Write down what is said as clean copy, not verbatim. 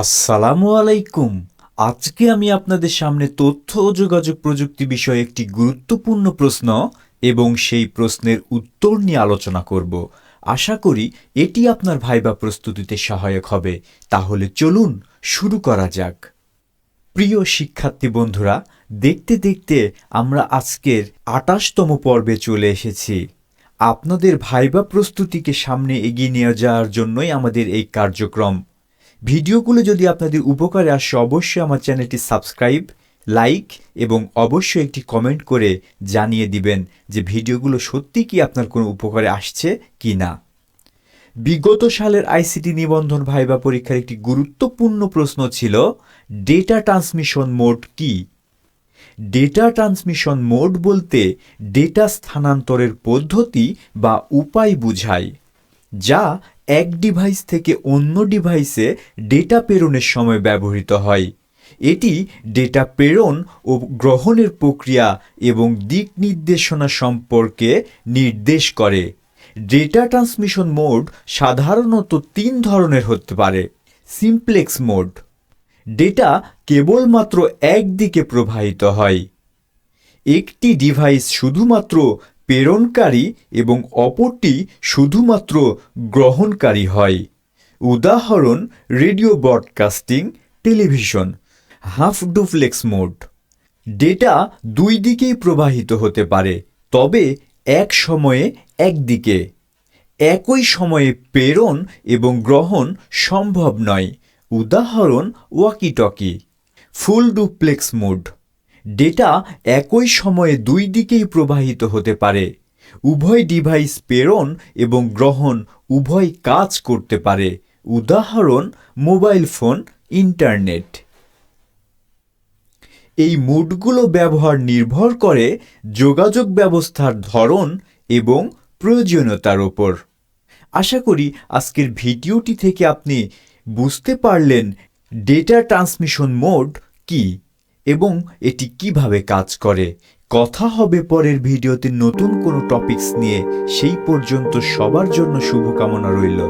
আসসালামু আলাইকুম। আজকে আমি আপনাদের সামনে তথ্য ও যোগাযোগ প্রযুক্তি বিষয়ে একটি গুরুত্বপূর্ণ প্রশ্ন এবং সেই প্রশ্নের উত্তর নিয়ে আলোচনা করব। আশা করি এটি আপনার ভাইবা প্রস্তুতিতে সহায়ক হবে। তাহলে চলুন শুরু করা যাক। প্রিয় শিক্ষার্থী বন্ধুরা, দেখতে দেখতে আমরা আজকের ২৮তম পর্বে চলে এসেছি। আপনাদের ভাইবা প্রস্তুতিকে সামনে এগিয়ে নিয়ে যাওয়ার জন্যই আমাদের এই কার্যক্রম। ভিডিওগুলো যদি আপনাদের উপকারে আসে অবশ্যই আমার চ্যানেলটি সাবস্ক্রাইব, লাইক এবং অবশ্যই একটি কমেন্ট করে জানিয়ে দিবেন যে ভিডিওগুলো সত্যি কি আপনার কোনো উপকারে আসছে কি না। বিগত সালের আইসিটি নিবন্ধন ভাইবা পরীক্ষার একটি গুরুত্বপূর্ণ প্রশ্ন ছিল, ডেটা ট্রান্সমিশন মোড কি? ডেটা ট্রান্সমিশন মোড বলতে ডেটা স্থানান্তরের পদ্ধতি বা উপায় বোঝায়, যা এক ডিভাইস থেকে অন্য ডিভাইসে ডেটা প্রেরণের সময় ব্যবহৃত হয়। এটি ডেটা প্রেরণ ও গ্রহণের প্রক্রিয়া এবং দিক নির্দেশনা সম্পর্কে নির্দেশ করে। ডেটা ট্রান্সমিশন মোড সাধারণত ৩ ধরনের হতে পারে। সিমপ্লেক্স মোড, ডেটা কেবলমাত্র একদিকে প্রবাহিত হয়। একটি ডিভাইস শুধুমাত্র প্রেরণকারী এবং অপরটি শুধুমাত্র গ্রহণকারী হয়। উদাহরণ, radio broadcasting, television. Half duplex mode, data দুই দিকেই প্রবাহিত হতে পারে, তবে এক সময়ে একদিকে। একই সময়ে প্রেরণ এবং গ্রহণ সম্ভব নয়। উদাহরণ, walkie talkie. Full duplex mode, data একই সময়ে দুই দিকেই প্রবাহিত হতে পারে। উভয় ডিভাইস প্রেরণ এবং গ্রহণ উভয় কাজ করতে পারে। উদাহরণ, মোবাইল ফোন, ইন্টারনেট। এই মোডগুলো ব্যবহার নির্ভর করে যোগাযোগ ব্যবস্থার ধরন এবং প্রয়োজনীয়তার ওপর। আশা করি আজকের ভিডিওটি থেকে আপনি বুঝতে পারলেন ডেটা ট্রান্সমিশন মোড কি এবং এটি কিভাবে কাজ করে। কথা হবে পরের ভিডিওতে নতুন কোনো টপিকস নিয়ে। সেই পর্যন্ত সবার জন্য শুভকামনা রইল।